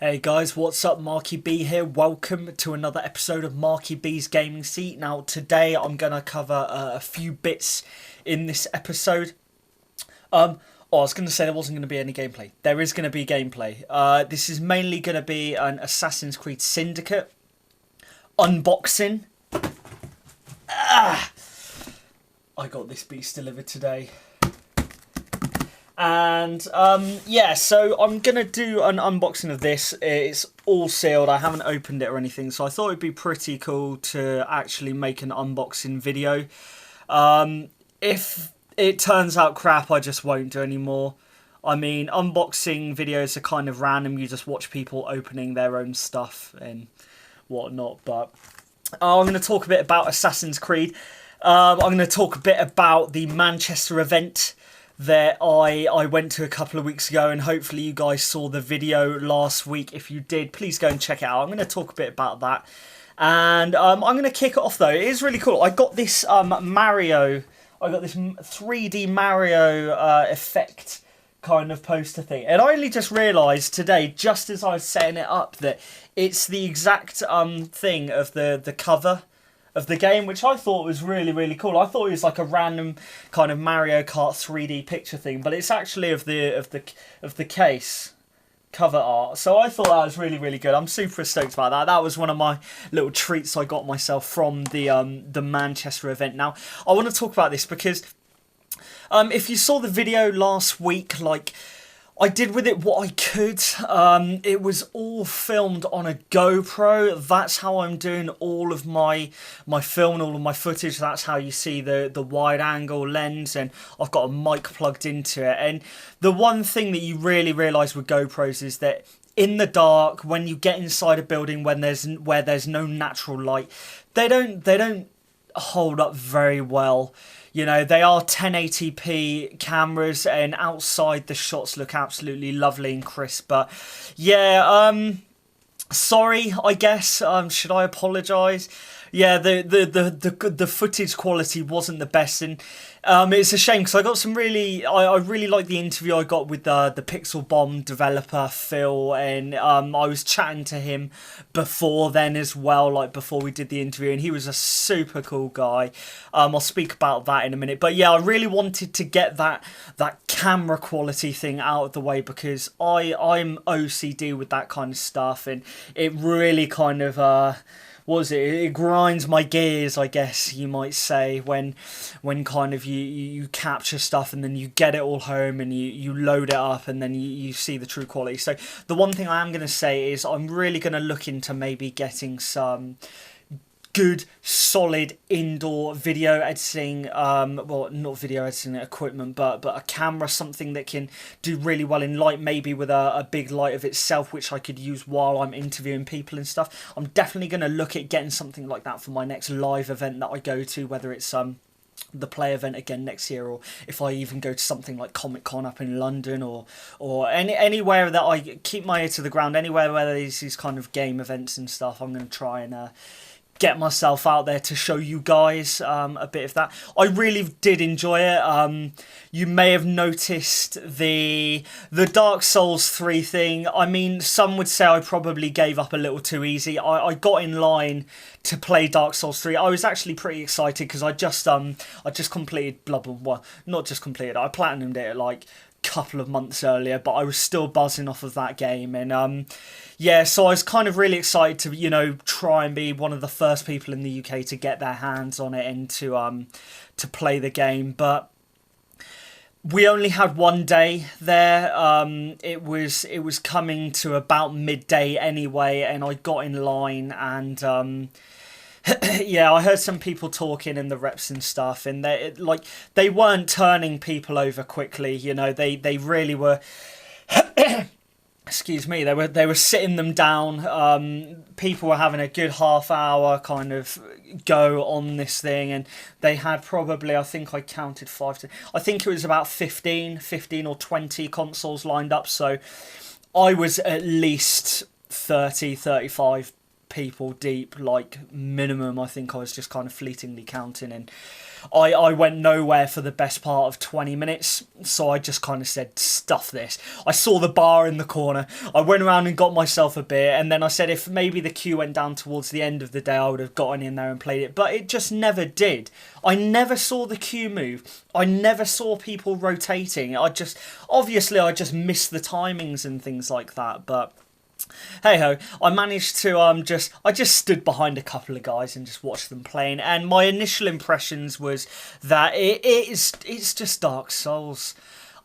Hey guys, what's up? Marc-e-b here. Welcome to another episode of Marc-e-b's Gaming Seat. Now today I'm going to cover a few bits in this episode. I was going to say there wasn't going to be any gameplay. There is going to be gameplay. This is mainly going to be an Assassin's Creed Syndicate unboxing. I got this beast delivered today. And yeah, so I'm gonna do an unboxing of this. It's all sealed, I haven't opened it or anything, so I thought it'd be pretty cool to actually make an unboxing video. If it turns out crap, I just won't do any more. I mean, unboxing videos are kind of random. You just watch people opening their own stuff and whatnot. But I'm going to talk a bit about Assassin's Creed. I'm going to talk a bit about the Manchester event that I went to a couple of weeks ago, and hopefully you guys saw the video last week. If you did, please go and check it out. I'm going to talk a bit about that, and I'm going to kick it off though. It is really cool. I got this Mario. I got this 3D Mario effect kind of poster thing, and I only just realised today, just as I was setting it up, that it's the exact thing of the cover of the game, which I thought was really cool. I thought it was like a random kind of Mario Kart 3D picture thing, but it's actually of the case cover art. So I thought that was really good. I'm super stoked about that. That was one of my little treats I got myself from the Manchester event. Now I want to talk about this because if you saw the video last week, like, I did with it what I could. It was all filmed on a GoPro. That's how I'm doing all of my film and all of my footage. That's how you see the wide angle lens, and I've got a mic plugged into it. And the one thing that you really realise with GoPros is that in the dark, when you get inside a building where there's no natural light, they don't hold up very well. You know, they are 1080p cameras, and outside the shots look absolutely lovely and crisp. But yeah, sorry, I guess. Should I apologise? Yeah, the footage quality wasn't the best, and it's a shame because I got some I really like the interview I got with the Pixel Bomb developer Phil, and I was chatting to him before then as well, like before we did the interview, and he was a super cool guy. I'll speak about that in a minute, but yeah, I really wanted to get that camera quality thing out of the way because I'm OCD with that kind of stuff, and it really kind of it grinds my gears, I guess you might say, when kind of you capture stuff and then you get it all home and you load it up and then you see the true quality. So the one thing I am going to say is I'm really going to look into maybe getting some good solid indoor video editing, well, not video editing equipment, but a camera, something that can do really well in light, maybe with a big light of itself, which I could use while I'm interviewing people and stuff. I'm definitely going to look at getting something like that for my next live event that I go to, whether it's the Play event again next year, or if I even go to something like Comic-Con up in London, or anywhere that I keep my ear to the ground, anywhere where there's these kind of game events and stuff. I'm going to try and get myself out there to show you guys a bit of that. I really did enjoy it. You may have noticed the Dark Souls 3 thing. I mean, some would say I probably gave up a little too easy. I got in line to play Dark Souls 3. I was actually pretty excited because I just completed Bloodborne. Well, not just completed. I platinumed it like couple of months earlier, but I was still buzzing off of that game, and yeah, so I was kind of really excited to, you know, try and be one of the first people in the UK to get their hands on it and to play the game. But we only had one day there. It was coming to about midday anyway, and I got in line, and yeah, I heard some people talking in the reps and stuff, and they weren't turning people over quickly. You know, they really were. Excuse me. They were sitting them down. People were having a good half hour kind of go on this thing, and they had probably, I think I counted I think it was about 15 or 20 consoles lined up. So I was at least 35 people deep, like minimum. I think I was just kind of fleetingly counting, and I went nowhere for the best part of 20 minutes, so I just kind of said, stuff this. I saw the bar in the corner, I went around and got myself a beer, and then I said if maybe the queue went down towards the end of the day, I would have gotten in there and played it, but it just never did. I never saw the queue move, I never saw people rotating. I just missed the timings and things like that, but hey ho, I managed to I just stood behind a couple of guys and just watched them playing, and my initial impressions was that it's just Dark Souls.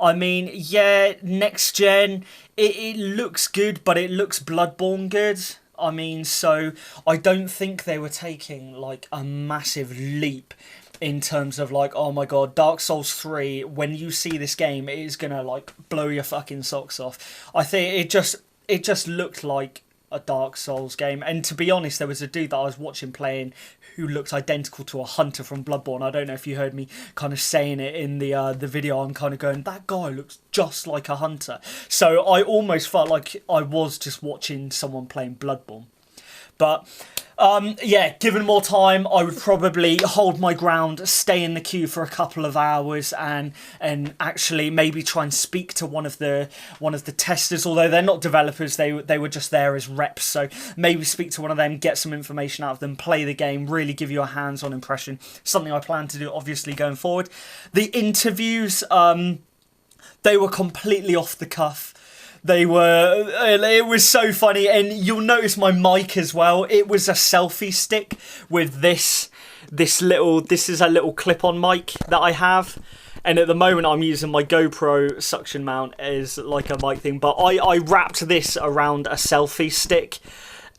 I mean, yeah, next gen, it looks good, but it looks Bloodborne good. I mean, so I don't think they were taking like a massive leap in terms of like, oh my god, Dark Souls 3, when you see this game, it is gonna like blow your fucking socks off. I think it just looked like a Dark Souls game. And to be honest, there was a dude that I was watching playing who looked identical to a hunter from Bloodborne. I don't know if you heard me kind of saying it in the video. I'm kind of going, that guy looks just like a hunter. So I almost felt like I was just watching someone playing Bloodborne. But yeah, given more time, I would probably hold my ground, stay in the queue for a couple of hours, and actually maybe try and speak to one of the testers. Although they're not developers, they were just there as reps. So maybe speak to one of them, get some information out of them, play the game, really give you a hands-on impression. Something I plan to do, obviously, going forward. The interviews, they were completely off the cuff. It was so funny, and you'll notice my mic as well. It was a selfie stick with this is a little clip-on mic that I have, and at the moment I'm using my GoPro suction mount as like a mic thing, but I wrapped this around a selfie stick.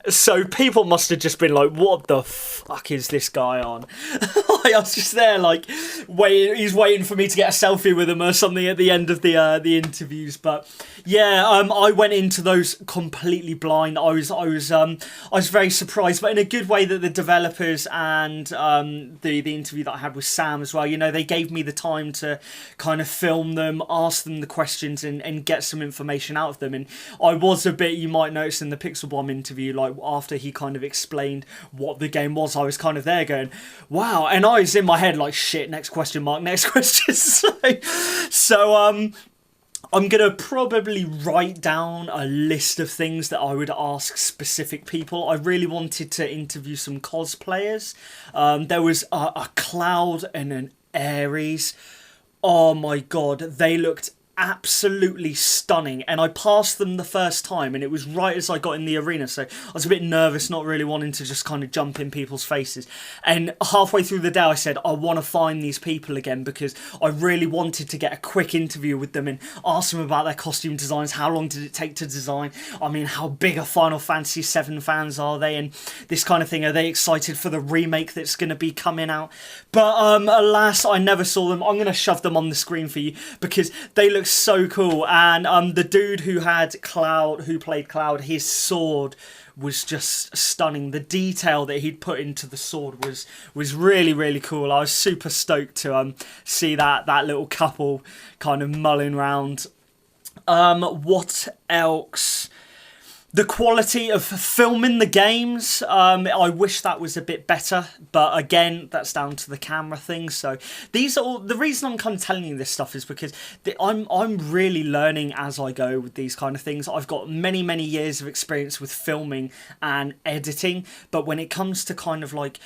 So people must have just been like, what the fuck is this guy on? I was just there like, he's waiting for me to get a selfie with him or something at the end of the interviews. But yeah, I went into those completely blind. I was very surprised, but in a good way, that the developers and the interview that I had with Sam as well, you know, they gave me the time to kind of film them, ask them the questions, and get some information out of them. And I was a bit, you might notice in the Pixel Bomb interview, like after he kind of explained what the game was, I was kind of there going, wow, and I was in my head like, shit, next question, next question. So I'm going to probably write down a list of things that I would ask specific people. I really wanted to interview some cosplayers. There was a Cloud and an Ares. Oh my god, they looked absolutely stunning, and I passed them the first time, and it was right as I got in the arena, so I was a bit nervous, not really wanting to just kind of jump in people's faces. And halfway through the day I said, I want to find these people again, because I really wanted to get a quick interview with them and ask them about their costume designs. How long did it take to design? I mean, how big a Final Fantasy VII fans are they, and this kind of thing. Are they excited for the remake that's going to be coming out? But alas, I never saw them. I'm going to shove them on the screen for you, because they look so cool. And the dude who played Cloud, his sword was just stunning. The detail that he'd put into the sword was really, really cool. I was super stoked to see that little couple kind of mulling around. What else? The quality of filming the games, I wish that was a bit better, but again, that's down to the camera thing. So these are all, the reason I'm kind of telling you this stuff is because I'm really learning as I go with these kind of things. I've got many, many years of experience with filming and editing, but when it comes to kind of like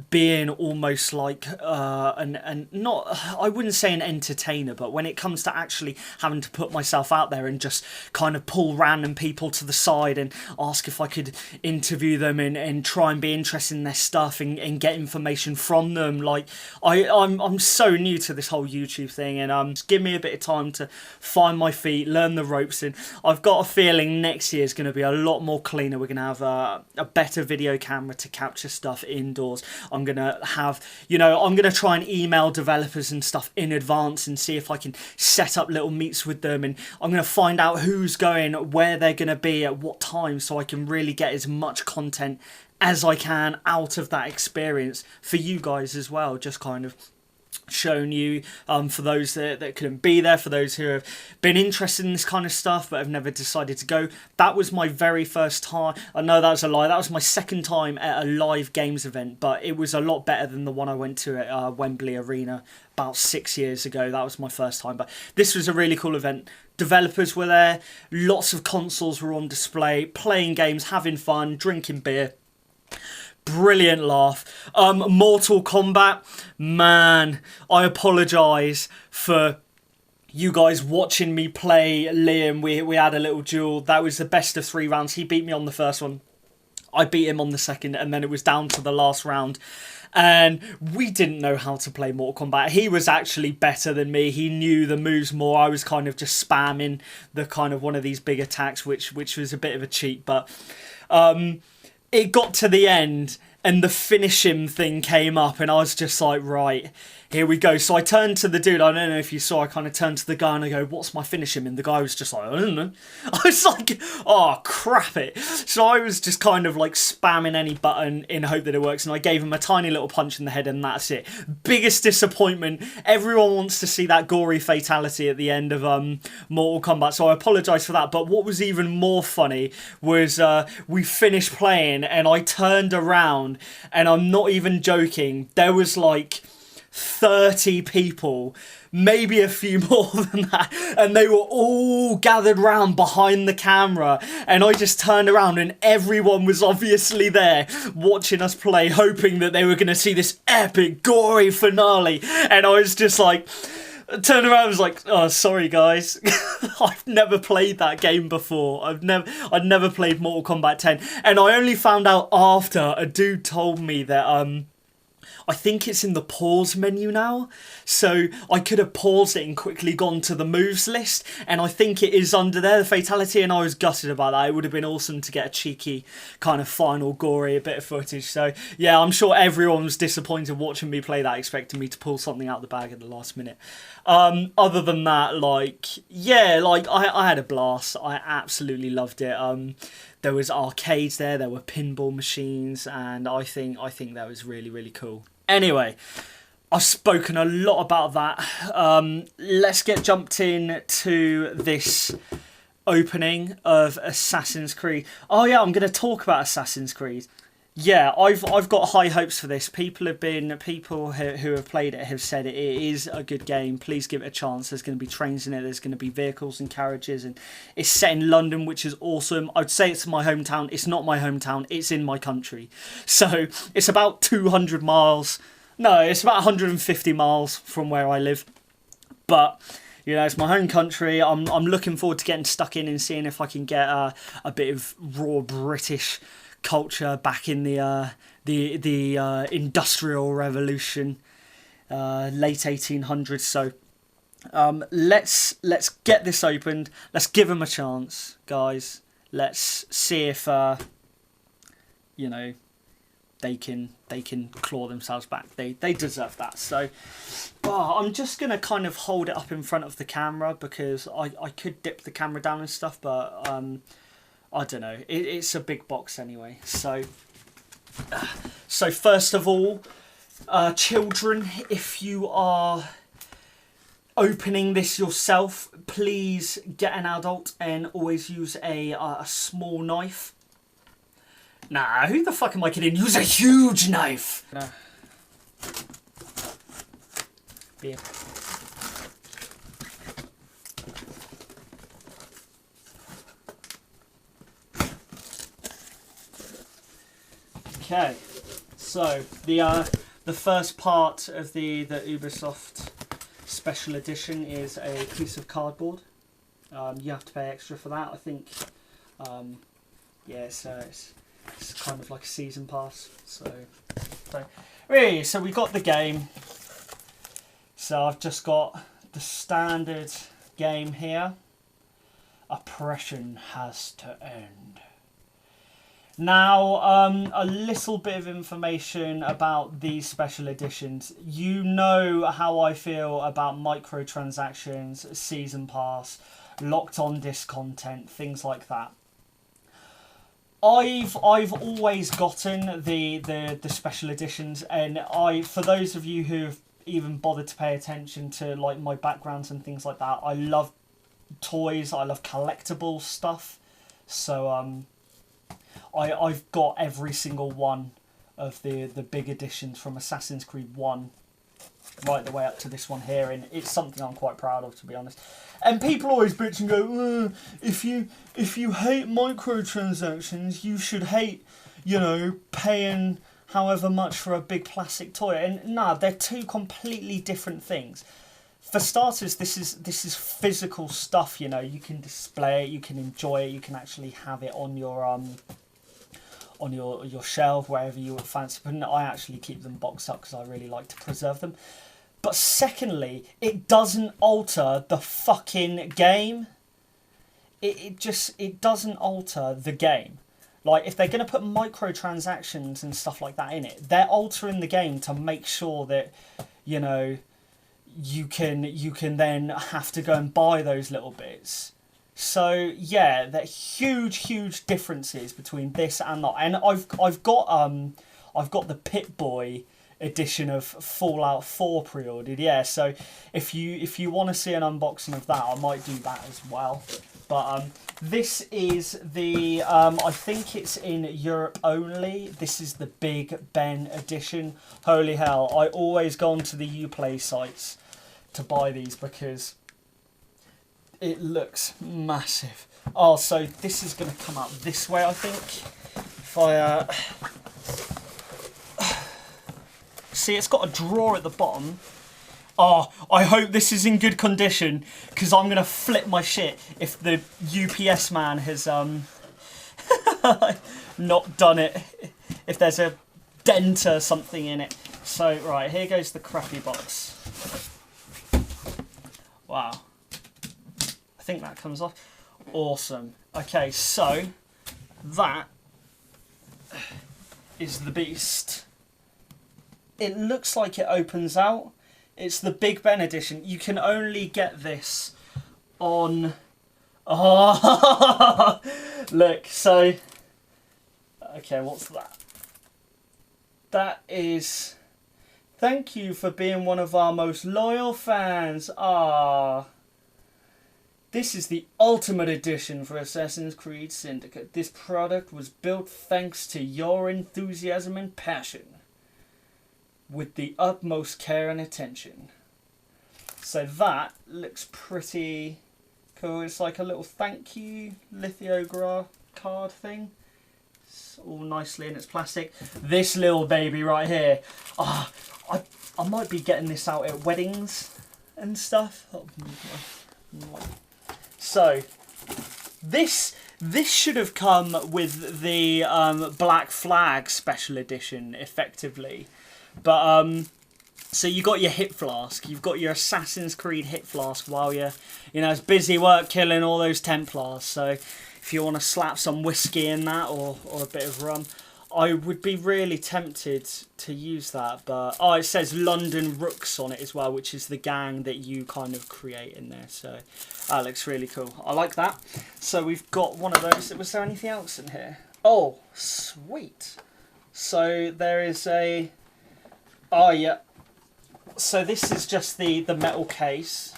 being almost like and not, I wouldn't say an entertainer, but when it comes to actually having to put myself out there and just kind of pull random people to the side and ask if I could interview them and try and be interested in their stuff and get information from them, like I'm so new to this whole YouTube thing, and just give me a bit of time to find my feet, learn the ropes, and I've got a feeling next year is going to be a lot more cleaner. We're going to have a better video camera to capture stuff indoors. I'm going to have, I'm going to try and email developers and stuff in advance and see if I can set up little meets with them, and I'm going to find out who's going, where they're going to be, at what time, so I can really get as much content as I can out of that experience for you guys as well, just kind of shown you, for those that couldn't be there, for those who have been interested in this kind of stuff but have never decided to go. That was my very first time. I know that was a lie, that was my second time at a live games event, but it was a lot better than the one I went to at Wembley Arena about 6 years ago. That was my first time, but this was a really cool event. Developers were there, lots of consoles were on display, playing games, having fun, drinking beer. Brilliant laugh. Mortal Kombat, man, I apologise for you guys watching me play Liam. We had a little duel. That was the best of 3 rounds. He beat me on the first one, I beat him on the second, and then it was down to the last round. And we didn't know how to play Mortal Kombat. He was actually better than me. He knew the moves more. I was kind of just spamming the kind of one of these big attacks, which was a bit of a cheat. But it got to the end and the finish him thing came up and I was just like, right, here we go. So I turned to the dude, I don't know if you saw, I kind of turned to the guy and I go, what's my finish him? And the guy was just like, I don't know. I was like, oh, crap it. So I was just kind of like spamming any button in hope that it works. And I gave him a tiny little punch in the head and that's it. Biggest disappointment. Everyone wants to see that gory fatality at the end of Mortal Kombat. So I apologise for that. But what was even more funny was we finished playing and I turned around and I'm not even joking. There was like 30 people, maybe a few more than that, and they were all gathered round behind the camera and I just turned around and everyone was obviously there watching us play, hoping that they were going to see this epic gory finale. And I was just like, turned around and was like, oh, sorry guys. I've never played that game before. I'd never played Mortal Kombat 10, and I only found out after a dude told me that I think it's in the pause menu now, so I could have paused it and quickly gone to the moves list, and I think it is under there, the fatality, and I was gutted about that. It would have been awesome to get a cheeky kind of final gory bit of footage. So yeah, I'm sure everyone was disappointed watching me play that, expecting me to pull something out of the bag at the last minute. Other than that, like, yeah, like I had a blast. I absolutely loved it. There was arcades there were pinball machines, and I think that was really, really cool. Anyway, I've spoken a lot about that. Let's get jumped in to this opening of Assassin's Creed. Oh yeah, I'm going to talk about Assassin's Creed. Yeah, I've got high hopes for this. People who have played it have said it is a good game. Please give it a chance. There's going to be trains in it. There's going to be vehicles and carriages, and it's set in London, which is awesome. I'd say it's my hometown. It's not my hometown. It's in my country. So it's about 200 miles. No, it's about 150 miles from where I live. But you know, it's my home country. I'm looking forward to getting stuck in and seeing if I can get a bit of raw British culture back in the Industrial Revolution, late 1800s. So let's get this opened. Let's give them a chance, guys. Let's see if you know, they can claw themselves back. They deserve that. So I'm just gonna kind of hold it up in front of the camera because I could dip the camera down and stuff, but I don't know. It's a big box anyway. So first of all, children, if you are opening this yourself, please get an adult and always use a small knife. Nah, who the fuck am I kidding? Use a huge knife. Beer. Okay, so the first part of the Ubisoft Special Edition is a piece of cardboard. You have to pay extra for that, I think. Yeah, it's kind of like a season pass. So we got the game. So I've just got the standard game here. Oppression has to end. Now, a little bit of information about these special editions. You know how I feel about microtransactions, season pass, locked on disc content, things like that. I've always gotten the special editions, and for those of you even bothered to pay attention to like my backgrounds and things like that. I love toys, I love collectible stuff, so I've got every single one of the big editions from Assassin's Creed 1 right the way up to this one here, and it's something I'm quite proud of, to be honest. And people always bitch and go, if you hate microtransactions, you should hate, you know, paying however much for a big plastic toy. And nah, they're two completely different things. For starters, this is physical stuff, you know. You can display it, you can enjoy it, you can actually have it on your shelf, wherever you would fancy putting it. I actually keep them boxed up because I really like to preserve them. But secondly, it doesn't alter the fucking game. It doesn't alter the game. Like, if they're going to put microtransactions and stuff like that in it, they're altering the game to make sure that, you know, you can then have to go and buy those little bits. So yeah, there are huge differences between this and that. And I've got the Pip-Boy edition of Fallout 4 pre-ordered. Yeah, so if you want to see an unboxing of that, I might do that as well. But this is the I think it's in Europe only. This is the Big Ben edition. Holy hell, I always go onto the Uplay sites to buy these because it looks massive. Oh, so this is going to come out this way, I think. If I see, it's got a drawer at the bottom. Oh, I hope this is in good condition, because I'm going to flip my shit if the UPS man has not done it. If there's a dent or something in it. So, right, here goes the crappy box. Wow. I think that comes off. Awesome. Okay, so that is the beast. It looks like it opens out. It's the Big Ben edition. You can only get this on... Oh, look, so... Okay, what's that? That is... Thank you for being one of our most loyal fans. Ah. This is the ultimate edition for Assassin's Creed Syndicate. This product was built thanks to your enthusiasm and passion, with the utmost care and attention. So that looks pretty cool. It's like a little thank you lithograph card thing. It's all nicely in its plastic. This little baby right here. I might be getting this out at weddings and stuff. So this should have come with the Black Flag special edition, effectively. But so you got your hip flask, you've got your Assassin's Creed hip flask while you're, you know, it's busy work killing all those Templars. So if you want to slap some whiskey in that or a bit of rum, I would be really tempted to use that. But oh, it says London Rooks on it as well, which is the gang that you kind of create in there. So that looks really cool. I like that. So we've got one of those. Was there anything else in here? Oh, sweet. So there is a... Oh, yeah. So this is just the metal case.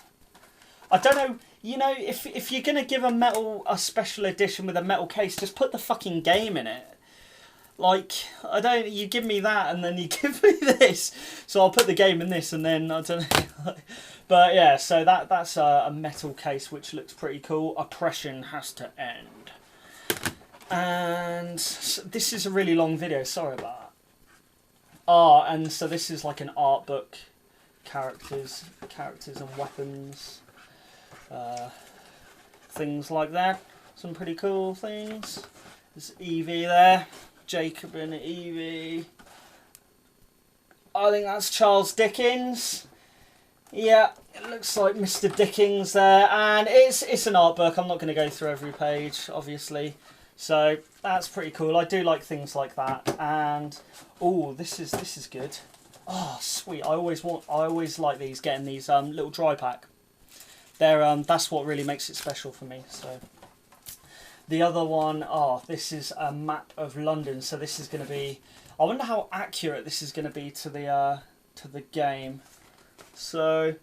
I don't know, you know, if you're going to give a special edition with a metal case, just put the fucking game in it. Like, I don't, you give me that and then you give me this. So I'll put the game in this and then, I don't know. But yeah, so that's a metal case, which looks pretty cool. Oppression has to end. And this is a really long video, sorry about that. And so this is like an art book, characters and weapons, things like that. Some pretty cool things. There's Evie there, Jacob and Evie. I think that's Charles Dickens. Yeah, it looks like Mr. Dickens there, and it's an art book. I'm not going to go through every page, obviously. So that's pretty cool. I do like things like that. And oh, this is good. Oh, sweet. I always like these, getting these little dry pack. They're that's what really makes it special for me. So the other one, oh, this is a map of London. So this is going to be, I wonder how accurate this is going to be to the game. So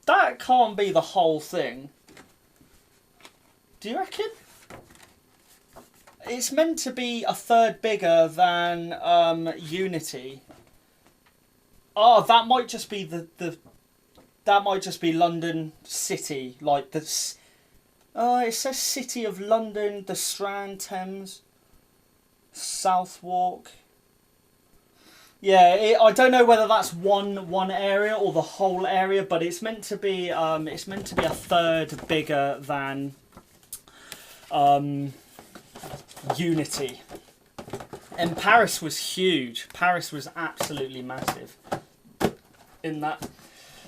that can't be the whole thing. Do you reckon? It's meant to be a third bigger than Unity. Oh, that might just be that might just be London City, like this. It says City of London, the Strand, Thames, Southwark. Yeah, I don't know whether that's one area or the whole area, but it's meant to be a third bigger than Unity. And Paris was huge. Paris was absolutely massive in that.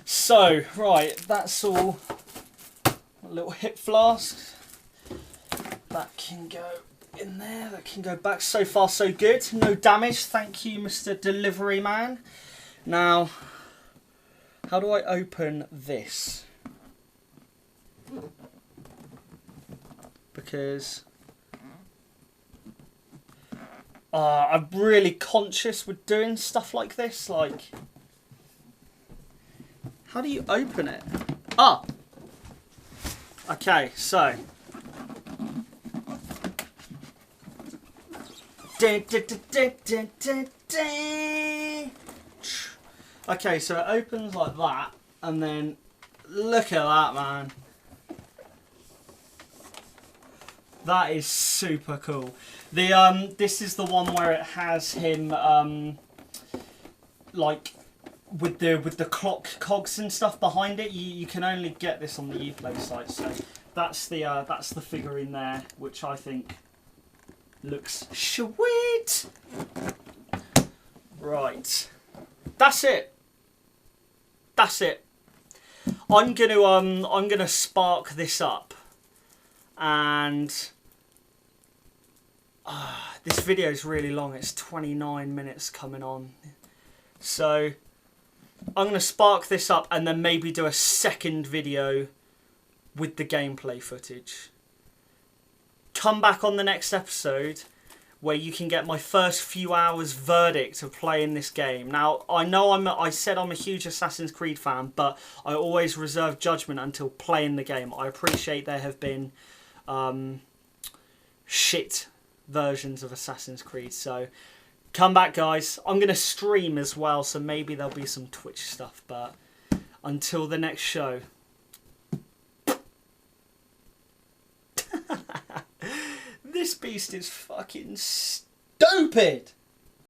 So, right, that's all. A little hip flask. That can go in there. That can go back. So far, so good. No damage. Thank you, Mr. Delivery Man. Now, how do I open this? Because I'm really conscious with doing stuff like this. Like, how do you open it? Ah! Okay, so. Okay, so it opens like that, and then look at that, man. That is super cool. This is the one where it has him like with the clock cogs and stuff behind it. You can only get this on the Uplay site, so that's the figure in there, which I think looks sweet. Right, that's it. That's it. I'm gonna spark this up, and this video is really long. It's 29 minutes coming on, so I'm gonna spark this up and then maybe do a second video with the gameplay footage. Come back on the next episode where you can get my first few hours verdict of playing this game. Now, I know I said I'm a huge Assassin's Creed fan, but I always reserve judgment until playing the game. I appreciate there have been shit versions of Assassin's Creed, so come back, guys. I'm going to stream as well, so maybe there'll be some Twitch stuff, but until the next show. This beast is fucking stupid.